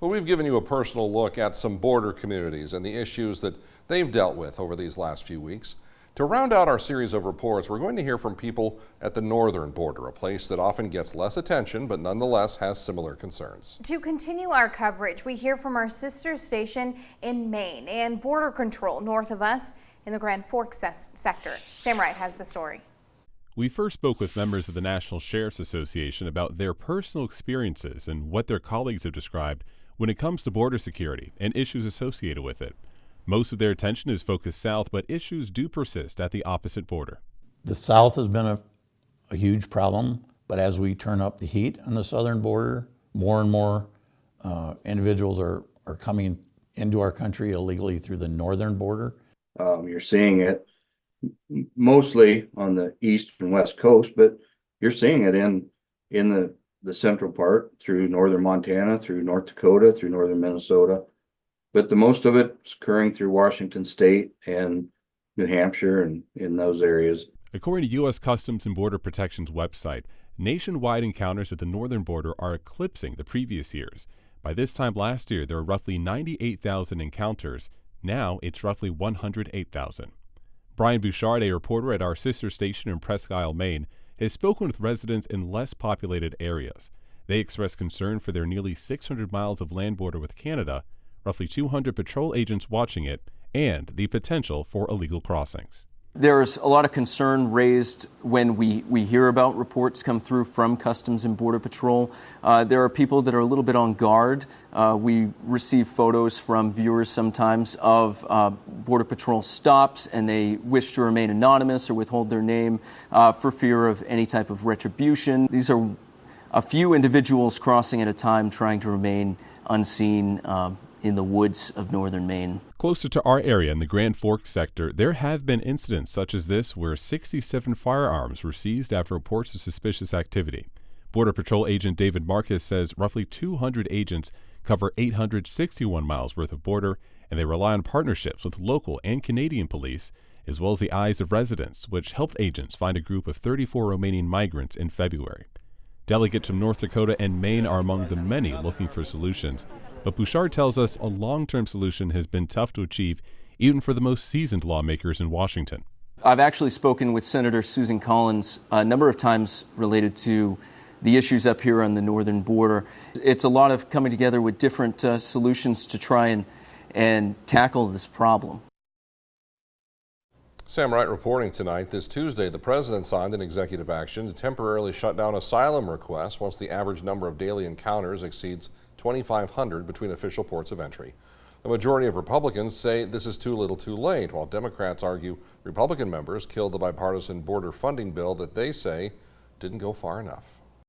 Well, we've given you a personal look at some border communities and the issues that they've dealt with over these last few weeks. To round out our series of reports, we're going to hear from people at the northern border, a place that often gets less attention but nonetheless has similar concerns. To continue our coverage, we hear from our sister station in Maine and border control north of us in the Grand Forks sector. Sam Wright has the story. We first spoke with members of the National Sheriff's Association about their personal experiences and what their colleagues have described when it comes to border security and issues associated with it. Most of their attention is focused south, but issues do persist at the opposite border. The south has been a huge problem, but as we turn up the heat on the southern border, more and more individuals are coming into our country illegally through the northern border. You're seeing it mostly on the east and west coast, but you're seeing it in the central part through northern Montana, through North Dakota, through northern Minnesota. But the most of it's occurring through Washington State and New Hampshire and in those areas. According to U.S. Customs and Border Protection's website, nationwide encounters at the northern border are eclipsing the previous years. By this time last year, there were roughly 98,000 encounters. Now it's roughly 108,000. Brian Bouchard, a reporter at our sister station in Presque Isle, Maine, has spoken with residents in less populated areas. They express concern for their nearly 600 miles of land border with Canada, roughly 200 patrol agents watching it, and the potential for illegal crossings. There's a lot of concern raised when we hear about reports come through from Customs and Border Patrol. There are people that are a little bit on guard. We receive photos from viewers sometimes of Border Patrol stops, and they wish to remain anonymous or withhold their name for fear of any type of retribution. These are a few individuals crossing at a time, trying to remain unseen in the woods of northern Maine. Closer to our area in the Grand Forks sector, there have been incidents such as this where 67 firearms were seized after reports of suspicious activity. Border Patrol agent David Marcus says roughly 200 agents cover 861 miles worth of border, and they rely on partnerships with local and Canadian police, as well as the eyes of residents, which helped agents find a group of 34 Romanian migrants in February. Delegates from North Dakota and Maine are among the many looking for solutions. But Bouchard tells us a long-term solution has been tough to achieve, even for the most seasoned lawmakers in Washington. I've actually spoken with Senator Susan Collins a number of times related to the issues up here on the northern border. It's a lot of coming together with different solutions to try and tackle this problem. Sam Wright reporting tonight. This Tuesday, the president signed an executive action to temporarily shut down asylum requests once the average number of daily encounters exceeds 2,500 between official ports of entry. The majority of Republicans say this is too little too late, while Democrats argue Republican members killed the bipartisan border funding bill that they say didn't go far enough.